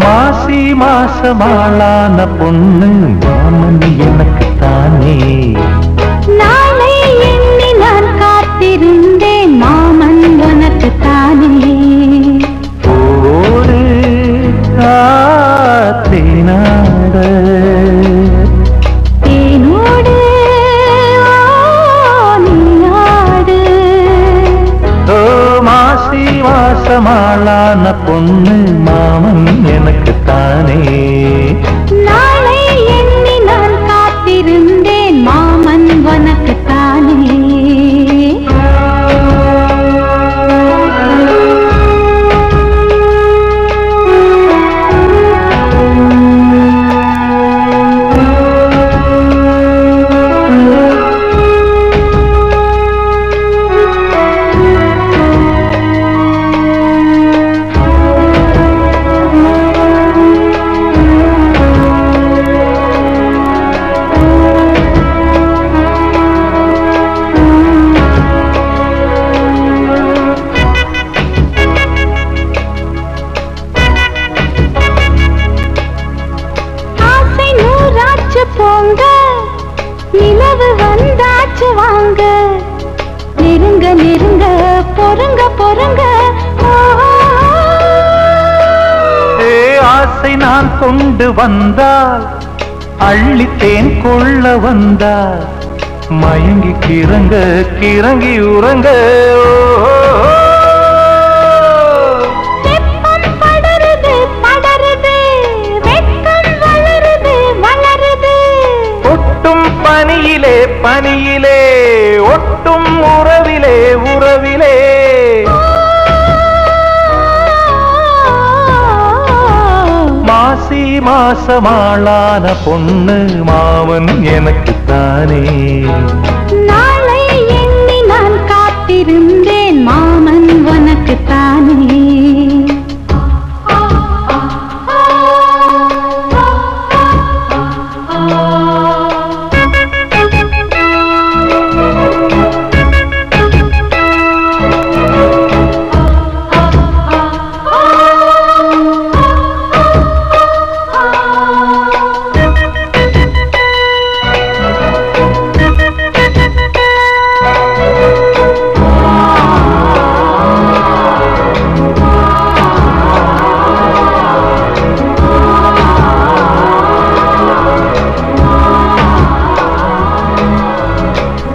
மாசி மாசமாளான பொண்ணு மாமன் எனக்கு தானே. நாளை எண்ணி நான் காத்திருந்தேன் மாமன் உனக்கு தானே. ஒரு தேனாட தேனோடு நீயாடு. ஓ மாசி மாசமாளான பொண்ணு மாமன் எனக்கு தானே. நாளை எண்ணி நான் காத்திருந்தேன் மாமன் உனக்கு தானே. போங்க நிலவு வந்தாச்சு வாங்க. நெருங்க நெருங்க பொறுங்க பொறுங்க. ஆசை நான் கொண்டு வந்தால் அள்ளித்தேன் கொள்ள வந்தால் மயங்கி கிறங்க கிறங்கி உறங்க. பனியிலே பனியிலே ஒட்டும் உறவிலே உறவிலே. மாசி மாசமாளான பொண்ணு மாமன் எனக்கு தானே. நாளை எண்ணி நான் காத்திருந்தேன் மாமன் உனக்கு தானே.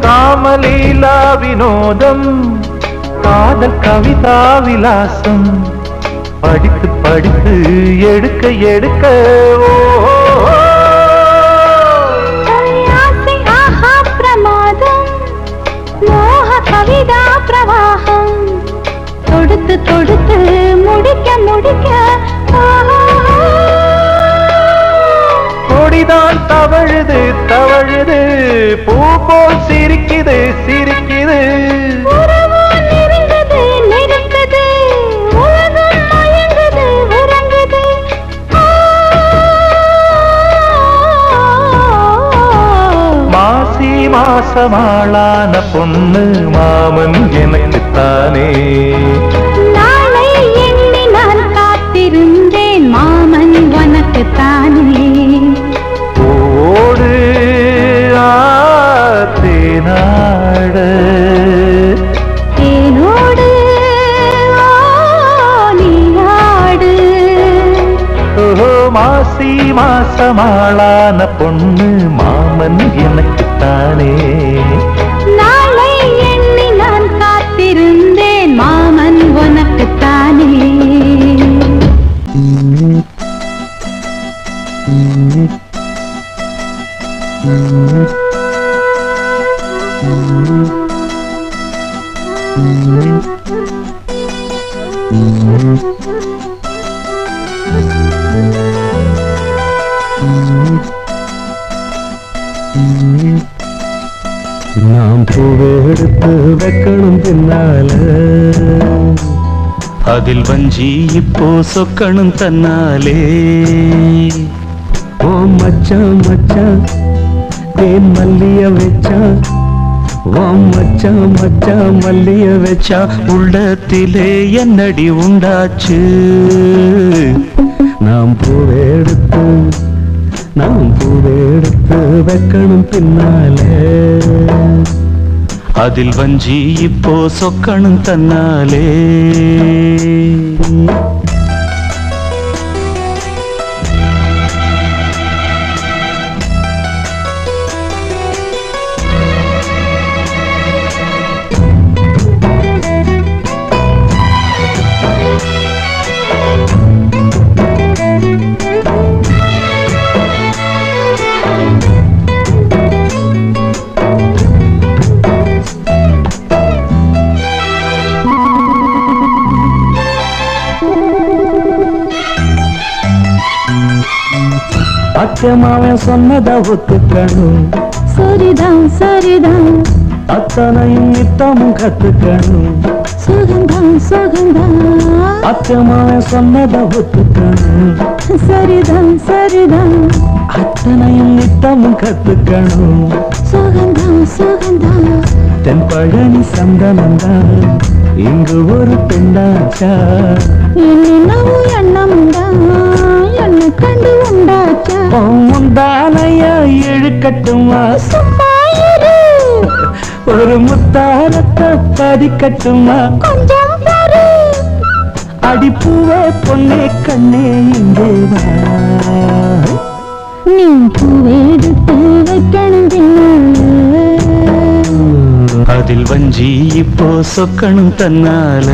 காமலீலா வினோதம் காதல் கவிதா விலாசம் படித்து படித்து எடுக்க எடுக்க. ஆசை ஆஹா பிரமாதம் மோக கவிதா பிரவாகம் தொடுத்து தொடுத்து முடிக்க முடிக்க. கொடிதான் தவழுது தவழுது பூ போல் சிரிக்குது சிரிக்குது. மாசி மாசமாளான பொண்ணு மாமன் எனக்கு தானே. நாளை எண்ணி நான் காத்திருந்தேன் மாமன் உனக்கு தானே. ஓடு தேனாட தேனோடு நீயாடு. மாசி மாசமாளான பொண்ணு மாமன் எனக்கு தானே. நாளை எண்ணி நான் காத்திருந்தேன் மாமன் உனக்கு தானே. நாம் பூவை எடுத்து வைக்கணும் பின்னால அதில் வஞ்சி இப்போ சொக்கணும் தன்னாலே ஓ மச்சான் மச்சான் தேன் மல்லிய வச்சா ஓ மச்சான் மச்சான் மல்லிய வச்சா உள்ளத்திலே என்னடி உண்டாச்சு நாம் பூவை எடுத்து வைக்கணும் பின்னாலே அதில் வஞ்சி இப்போ சொக்கணும் தன்னாலே அச்சமாவன் சொன்னத ஒத்துக்கணும் சரிதான் சரிதான் அத்தனையும் நித்தமும் கத்துக்கணும் சுகந்தான் சுகந்தான் அச்சமாவன் சொன்னத ஒத்துக்கணும் சரிதான் சரிதான் அத்தனையும் நித்தமும் கத்துக்கணும் சுகந்தான் சுகந்தான் தென் பழனி சந்தனந்தான் இங்கு ஒரு பெண்ணாச்சா என்னென்னவோ எண்ணம்தான் என்ன கண்டு உண்டாச்சா முந்தானைய இழுக்கட்டுமா சும்மா இரு ஒரு முத்தாரத்தை பதிக்கட்டுமா கொஞ்சம் பாரு அடிப்பூவே பொண்ணே கண்ணே இங்கே வா நீ பூவெடுத்து வைக்கணும் பின்னால அதில் வஞ்சி இப்போ சொக்கணும் தன்னால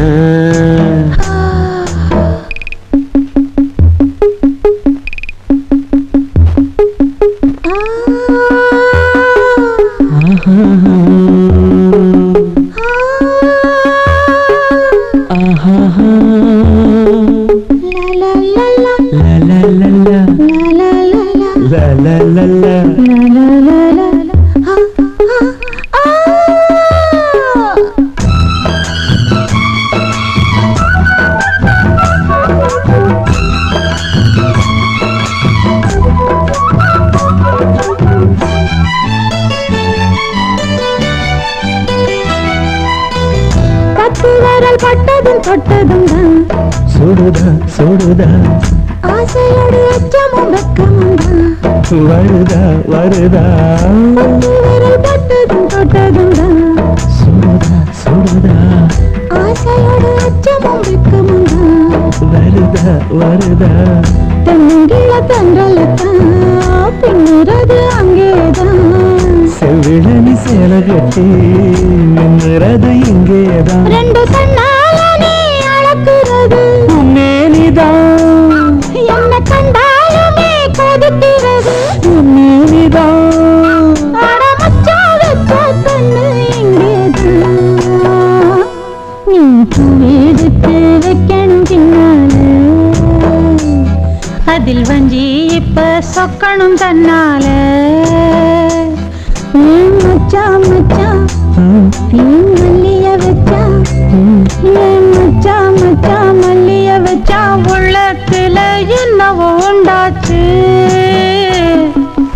பட்டதும் தொட்டதும் தான் சுடுதா சுடுதா ஆசையோடு அச்சமும் வெக்கமும் தான் வருதா வருதா பட்டதும் தொட்டதும் தான் சுடுதா சுடுதா ஆசையோடு அச்சமும் வெக்கமும் தான் வருதா வருதா தென்னங்கில தங்கலத்தான் பின்னுறது அங்கேதான் செவிழனி சேல கட்டி நின்னுறது இங்கேதான் ரெண்டு கண்ணால நீ அளக்குறது மேனிதான் என்ன கண்டாலுமே கொதிக்கிறது மேனிதான் அட மச்சான் வச்ச கண்ணு இங்கேதான் நீ பூவெடுத்து வைக்கணும் பின்னால அதில் வஞ்சி இப்ப சொக்கணும் தன்னால மச்சான் மச்சான் தேன் மல்லிய வச்சா மச்சான் மச்சான் மல்லிய வச்சா உள்ளத்துல என்னவோ உண்டாச்சு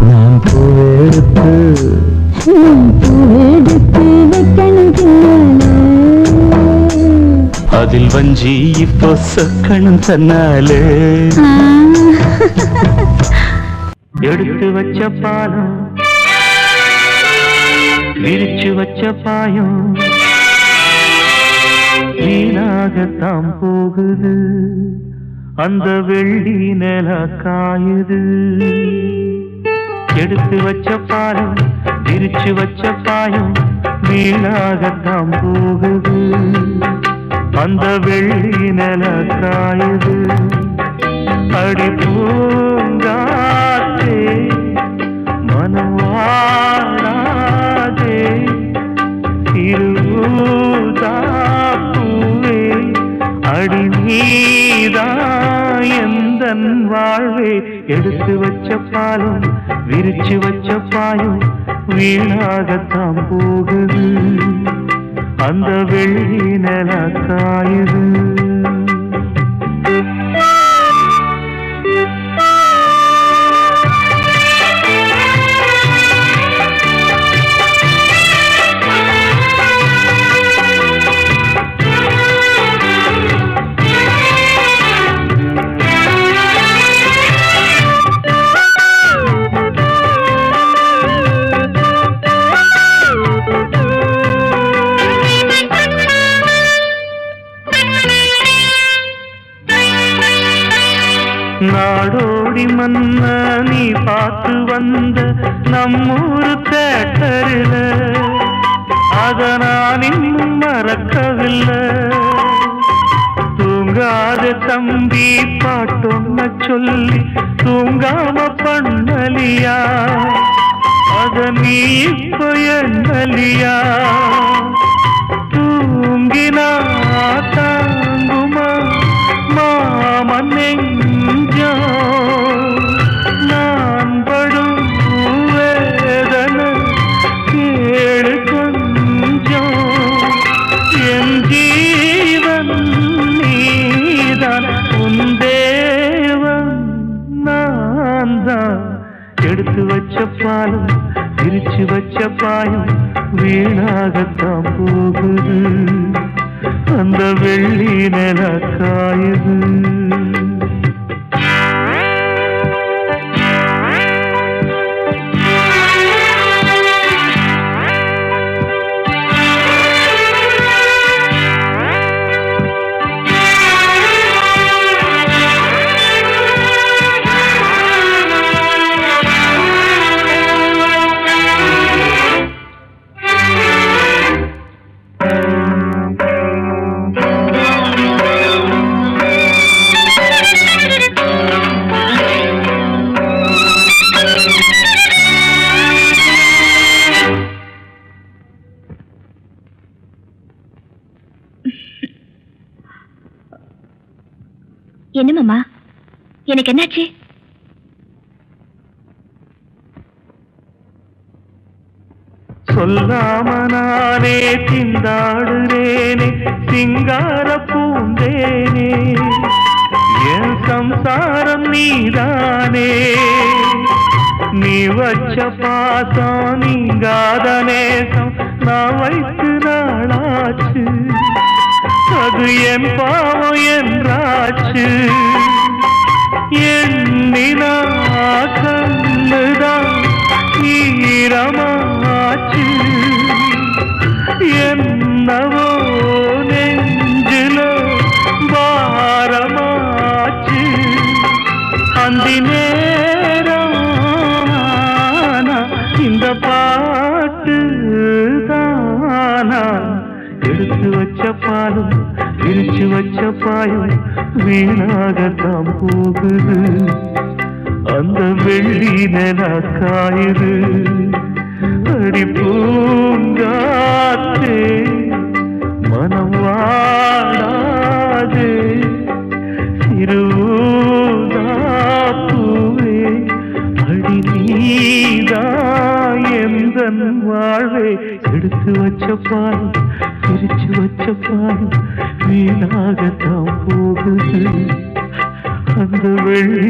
நான் பூவெடுத்து வைக்கணும் பின்னால அதில் வஞ்சி இப்போ சொக்கணும் தன்னாலே எடுத்து வச்ச பாலம் விரிச்சு வச்ச பாயம் வீணாகத்தான் போகுது அந்த வெள்ளி நில காயுது எடுத்து வச்ச பாலம் விரிச்சு வச்ச பாயம் வீணாகத்தான் போகுது அந்த வெள்ளி நில காயுது அடி பூங்கா எந்தன் வாழ்வே எடுத்து வச்ச பாலும் விரிச்சு வச்ச பாயும் வீணாகத்தான் போகுது அந்த வெள்ளி நில காயுது நாடோடி மன்ன நீ பார்த்து வந்த நம்மூரு தேட்டரில் அத நான் இன்னும் மறக்கவில்லை தூங்காத தம்பி பாட்டொன்ன சொல்லி தூங்காம பண்ணலியா அத நீ இப்ப என்னலியா தூங்கினா தாங்குமா மாமன் நான் படும் வேதனை கேடு கொஞ்சம் என் ஜீவன் நீதான் உன் தேவன் நான் தான் எடுத்து வச்ச பாலும் விரிச்சு வச்ச பாயும் வீணாகத்தான் போகுது அந்த வெள்ளி நில காயுது என்ன மாமா எனக்கு என்னாச்சு சொல்லாம நானே திண்டாடுறேனே சிங்கார பூந்தேனே என் சம்சாரம் நீதானே நீ வச்ச பாசம் நீங்காத நேசம் நான் வைத்து நாளாச்சு அது என் பாவம் என்றாச்சு எண்ணினா கண்ணுதான் ஈரமாச்சு என்னவோ நெஞ்சில பாரமாச்சு அந்தி நேரம் இந்த பாட்டு தானா எடுத்து வச்ச பாலும் விரிச்சு வச்ச பாயும் வீணாகத்தான் போகுது அந்த வெள்ளி நில காயுது அடி பூங்காத்தே மனம் வாடாதே சிறுதாப்பூவே அடி நீதா எந்தன் வாழ்வே எடுத்து வச்ச பாலும் விரிச்சு வச்ச பாலும் வீணாகத்தான் போகுது அந்த வெள்ளி